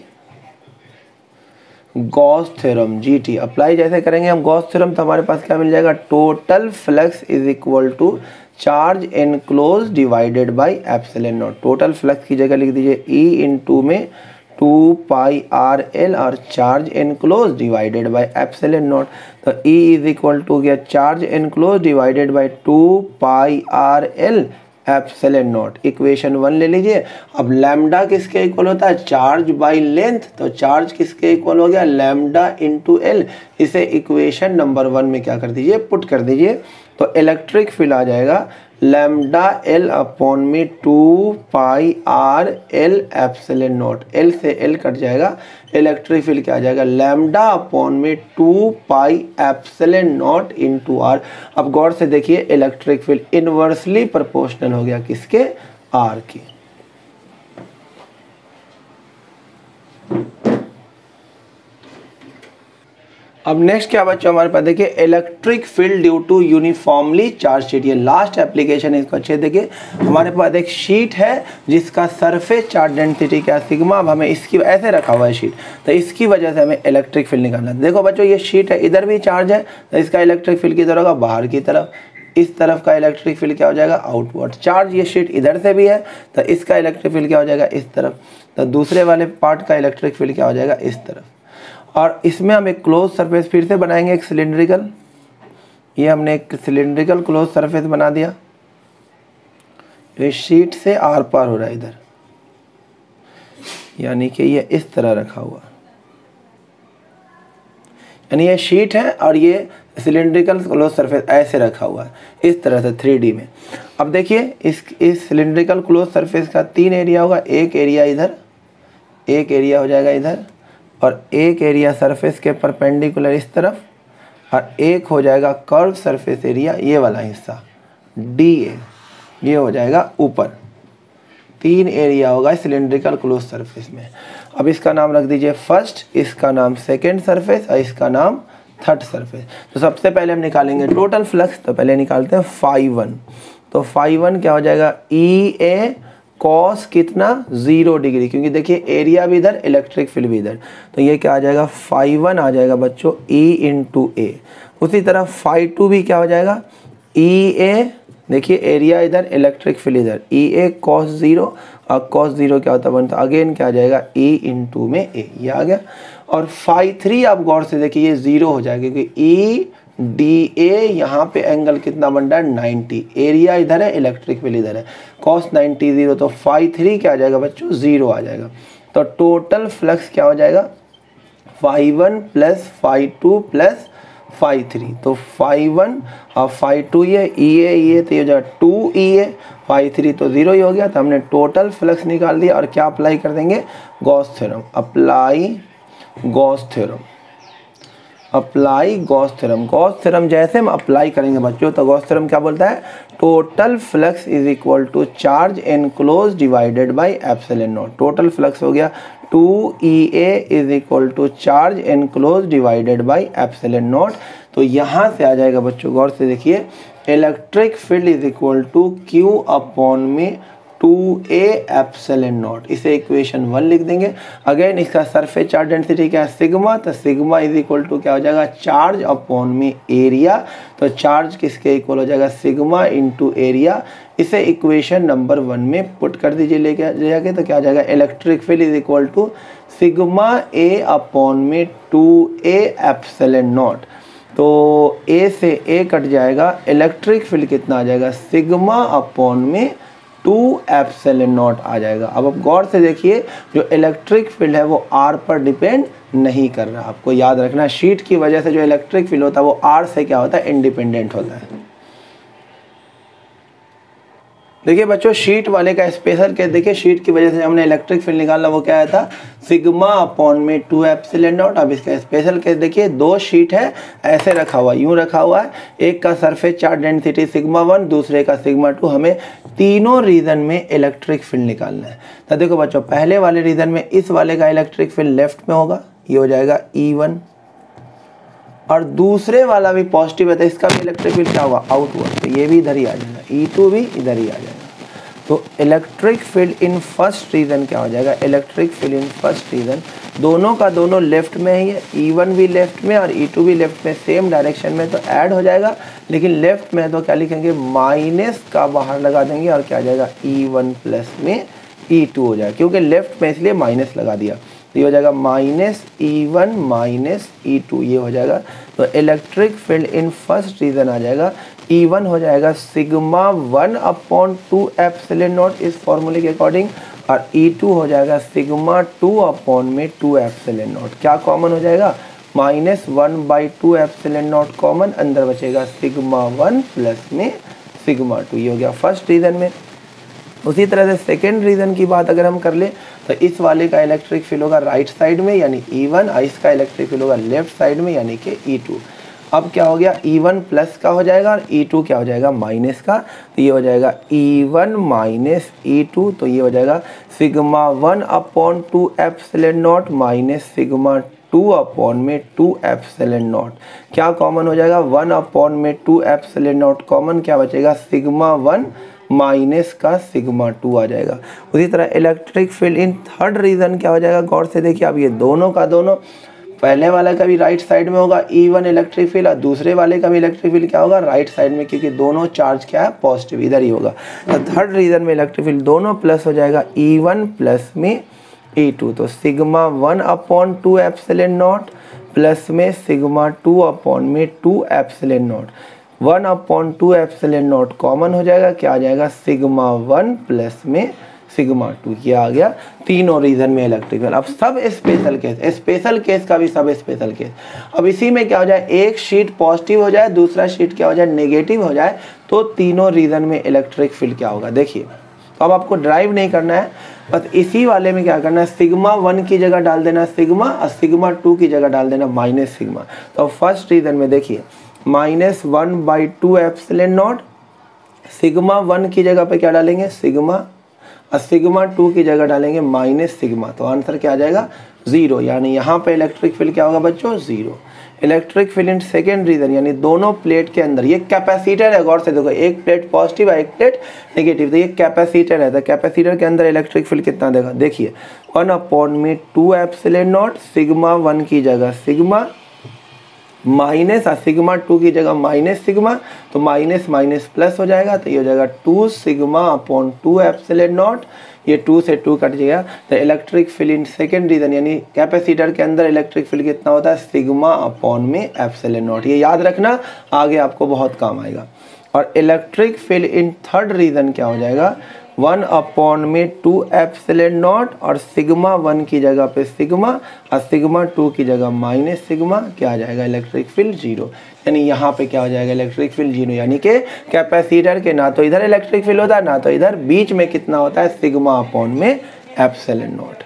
Gauss theorem apply जैसे करेंगे हम गॉस थ्योरम, तो हमारे पास क्या मिल जाएगा, total flux is equal to charge enclose divided by epsilon naught. Total flux की जगह लिख दीजिए E इंटू में 2πRL और charge enclose divided by epsilon naught. तो E इज इक्वल टू गया charge enclose divided by 2πRL epsilon naught. Equation 1 ले लीजिए। अब लैम्डा किसके इक्वल होता है? Charge by length. तो चार्ज किसके इक्वल हो गया? Lambda into L. इसे इक्वेशन नंबर 1 में क्या कर दीजिए? पुट कर दीजिए। तो इलेक्ट्रिक फील्ड आ जाएगा लैम्डा एल अपॉन में 2πRL एप्सिलॉन नॉट। एल से एल कट जाएगा, इलेक्ट्रिक फील्ड क्या आ जाएगा? लैम्डा अपॉन में 2π एप्सिलॉन नॉट इंटू आर। अब गौर से देखिए इलेक्ट्रिक फील्ड इनवर्सली प्रोपोर्शनल हो गया किसके? आर की। अब नेक्स्ट क्या बच्चों हमारे पास देखिए electric field due to uniformly charge sheet. ये लास्ट एप्लीकेशन है, इसको अच्छे देखिए। हमारे पास एक शीट है जिसका सरफेस चार्ज डेंसिटी क्या सिग्मा। अब हमें इसकी ऐसे रखा हुआ है शीट, तो इसकी वजह से हमें इलेक्ट्रिक फील्ड निकालना है। देखो बच्चों ये शीट है, इधर भी चार्ज है, तो इसका इलेक्ट्रिक फील्ड किधर होगा? बाहर की तरफ। इस तरफ का इलेक्ट्रिक फील्ड क्या हो जाएगा? आउटवर्ड। चार्ज ये शीट इधर से भी है, तो इसका इलेक्ट्रिक फील्ड क्या हो जाएगा? इस तरफ। तो दूसरे वाले पार्ट का इलेक्ट्रिक फील्ड क्या हो जाएगा? इस तरफ। और इसमें हम एक क्लोज सरफेस फिर से बनाएंगे, एक सिलिंड्रिकल। ये हमने एक सिलिंड्रिकल क्लोज सरफेस बना दिया। ये शीट से आर पार हो रहा है इधर, यानी कि ये इस तरह रखा हुआ, यानी ये शीट है और ये सिलिंड्रिकल क्लोज सरफेस ऐसे रखा हुआ है इस तरह से 3D में। अब देखिए इस सिलिंड्रिकल क्लोज सरफेस का 3 एरिया होगा। एक एरिया इधर, एक एरिया हो जाएगा इधर, और एक एरिया सरफेस के परपेंडिकुलर इस तरफ, और एक हो जाएगा कर्व सरफेस एरिया, ये वाला हिस्सा DA, ये हो जाएगा ऊपर। 3 एरिया होगा सिलिंड्रिकल क्लोज सरफेस में। अब इसका नाम रख दीजिए फर्स्ट, इसका नाम सेकेंड सरफेस और इसका नाम थर्ड सरफेस। तो सबसे पहले हम निकालेंगे टोटल फ्लक्स। तो पहले निकालते हैं φ1। तो φ1 क्या हो जाएगा? EA कॉस कितना? 0 डिग्री, क्योंकि देखिए एरिया भी इधर, इलेक्ट्रिक फील्ड भी इधर। तो ये क्या आ जाएगा? φ1 आ जाएगा बच्चों E इंटू ए। उसी तरह φ2 भी क्या हो जाएगा? EA, देखिए एरिया इधर, इलेक्ट्रिक फील्ड इधर, EA cos 0, और cos 0 क्या होता है? बनता अगेन क्या आ जाएगा? E इंटू में A, ये आ गया। और φ3 आप गौर से देखिए ये 0 हो जाएगा, क्योंकि EDA यहाँ पे एंगल कितना बन रहा है? 90। एरिया इधर है, इलेक्ट्रिक फील्ड इधर है, cos 90 0। तो φ3 क्या आ जाएगा बच्चों? 0 आ जाएगा। तो टोटल फ्लक्स क्या हो जाएगा? φ1 प्लस φ2 प्लस φ3। तो φ1 और φ2 ये EA तो ये हो जाएगा 2EA, φ3 तो 0 ही हो गया। तो हमने टोटल फ्लक्स निकाल दिया। और क्या अप्लाई कर देंगे? Gauss theorem. Apply Gauss theorem, apply Gauss theorem. Gauss theorem जैसे हम अप्लाई करेंगे बच्चों, तो गॉस थ्योरम क्या बोलता है? Total flux is equal to charge enclose divided by epsilon naught. Total flux हो गया 2EA is equal to charge enclose divided by epsilon naught. तो यहाँ से आ जाएगा बच्चों, गौर से देखिए, electric field is equal to Q upon में 2A एप्सिलॉन नॉट। इसे इक्वेशन 1 लिख देंगे। अगेन इसका सरफेस चार्ज डेंसिटी क्या है? सिग्मा। तो सिग्मा इज इक्वल टू क्या हो जाएगा? चार्ज अपॉन में एरिया। तो चार्ज किसके इक्वल हो जाएगा? Sigma into area. इसे इक्वेशन नंबर 1 में पुट कर दीजिए लेके जाके। तो क्या हो जाएगा? Electric field is equal to sigma A upon में 2A एप्सिलॉन नॉट। तो A से A कट जाएगा, इलेक्ट्रिक फील्ड कितना आ जाएगा? सिग्मा अपॉन में 2 एप्सिलॉन नॉट आ जाएगा। अब आप गौर से देखिए, जो इलेक्ट्रिक फील्ड है वो R पर डिपेंड नहीं कर रहा। आपको याद रखना, शीट की वजह से जो इलेक्ट्रिक फील्ड होता है वो R से क्या होता है? इंडिपेंडेंट होता है। देखिए बच्चों, शीट वाले का स्पेशल केस देखिए, शीट की वजह से हमने इलेक्ट्रिक फील्ड निकालना, वो क्या आया था? सिग्मा अपॉन में 2 एप्सिलॉन नॉट। अब इसका स्पेशल केस देखिए, 2 शीट है, ऐसे रखा हुआ, यूं रखा हुआ है। एक का सरफेस चार्ज डेंसिटी सिग्मा 1, दूसरे का सिग्मा 2। हमें तीनों रीजन में इलेक्ट्रिक फील्ड निकालना है। तो देखो बच्चों, पहले वाले रीजन में इस वाले का इलेक्ट्रिक फील्ड लेफ्ट में होगा, ये हो जाएगा E1, और दूसरे वाला भी पॉजिटिव है, तो इसका भी इलेक्ट्रिक फील्ड क्या होगा? आउटवर्ड। तो ये भी इधर ही आ जाएगा, E2 भी इधर ही आ जाएगा। तो electric field in first region क्या हो जाएगा, electric field in first region दोनों का दोनों लेफ्ट में है, E1 भी लेफ्ट में और E2 भी लेफ्ट में, सेम डायरेक्शन में, तो ऐड हो जाएगा। लेकिन लेफ्ट में तो क्या लिखेंगे, माइनस का बाहर लगा देंगे और क्या आ जाएगा, E1 प्लस में E2 हो जाएगा, क्योंकि लेफ्ट में इसलिए माइनस लगा दिया, तो ये हो जाएगा माइनस E1 माइनस E2, ये हो जाएगा। तो electric field in first region आ जाएगा, E1 हो जाएगा सिग्मा 1/2 एप्सिलॉन नॉट इस फॉर्मूले के अकॉर्डिंग, और E2 हो जाएगा सिग्मा 2/2 एप्सिलॉन नॉट। क्या कॉमन हो जाएगा, -1/2 एप्सिलॉन नॉट कॉमन, अंदर बचेगा सिग्मा 1 प्लस में सिग्मा 2, ये हो गया फर्स्ट रीजन में। उसी तरह से सेकेंड रीजन की बात अगर हम कर ले तो इस वाले का इलेक्ट्रिक फील्ड होगा राइट साइड में यानी E1, और इसका इलेक्ट्रिक फील्ड होगा लेफ्ट साइड में यानी कि E2। अब क्या हो गया, E1 प्लस का हो जाएगा और E2 क्या हो जाएगा, माइनस का, तो ये हो जाएगा E1 माइनस E2, तो ये हो जाएगा sigma 1/2 epsilon naught minus sigma 2/2 epsilon naught. क्या कॉमन हो जाएगा, 1/2 एप्सिलॉन नॉट कॉमन, क्या बचेगा सिग्मा 1 माइनस का सिग्मा 2 आ जाएगा। उसी तरह electric field in third region क्या हो जाएगा, गौर से देखिए, अब ये दोनों का दोनों, पहले वाला का भी राइट साइड में होगा E1 इलेक्ट्रिक फील्ड, और दूसरे वाले का भी इलेक्ट्रिक फील्ड क्या होगा, राइट साइड में, क्योंकि दोनों चार्ज क्या है, पॉजिटिव, इधर ही होगा। तो थर्ड रीजन में इलेक्ट्रिक फील्ड दोनों प्लस हो जाएगा, E1 प्लस में E2, तो सिग्मा 1/2 एप्सिलॉन नॉट प्लस में sigma 2/2 epsilon not. 1/2 epsilon naught common हो जाएगा, क्या आ जाएगा, सिग्मा 1 प्लस में सिग्मा 2, ये आ गया तीनों रीजन में इलेक्ट्रिक फील्ड। अब सब स्पेशल केस, स्पेशल केस का भी सब स्पेशल केस। अब इसी में क्या हो जाए, एक शीट पॉजिटिव हो जाए, दूसरा शीट क्या हो जाए, नेगेटिव हो जाए, तो तीनों रीजन में इलेक्ट्रिक फील्ड क्या होगा, देखिए। तो अब आपको ड्राइव नहीं करना है, बस इसी वाले में क्या करना है, सिग्मा 1 की जगह डाल देना सिग्मा, और सिग्मा 2 की जगह डाल देना माइनस सिग्मा। तो फर्स्ट रीजन में देखिए -1/2 एप्सिलॉन नॉट, सिग्मा 1 की जगह पे क्या डालेंगे, सिग्मा, और सिग्मा 2 की जगह डालेंगे माइनस सिग्मा, तो आंसर क्या आ जाएगा, 0, यानी यहाँ पे इलेक्ट्रिक फील्ड क्या होगा बच्चों, 0। Electric field in second region यानी दोनों प्लेट के अंदर, ये कैपेसिटर है, गौर से देखो, एक प्लेट पॉजिटिव है, एक प्लेट नेगेटिव, तो ये कैपेसिटर है, तो कैपेसिटर के अंदर इलेक्ट्रिक फील्ड कितना देगा, देखिए 1/2 एप्सिलॉन नॉट, सिग्मा 1 की जगह सिग्मा माइनस, और सिग्मा 2 की जगह माइनस सिग्मा, तो माइनस माइनस प्लस हो जाएगा, तो ये हो जाएगा 2 सिग्मा/2 एप्सिलॉन नॉट, ये 2 से 2 कट जाएगा। तो electric field in second region यानी कैपेसिटर के अंदर इलेक्ट्रिक फील्ड कितना होता है, सिग्मा/में एप्सिलॉन नॉट, ये याद रखना, आगे आपको बहुत काम आएगा। और electric field in third region क्या हो जाएगा, 1/2 एप्सिलॉन नॉट, और सिग्मा 1 की जगह पे सिग्मा, और सिग्मा 2 की जगह माइनस सिग्मा, क्या आ जाएगा, इलेक्ट्रिक फील्ड 0। यानी यहाँ पे क्या हो जाएगा, इलेक्ट्रिक फील्ड 0, यानी कि कैपेसिटर के ना तो इधर इलेक्ट्रिक फील्ड होता है, ना तो इधर, बीच में कितना होता है, सिग्मा/में एप्सिलॉन नॉट।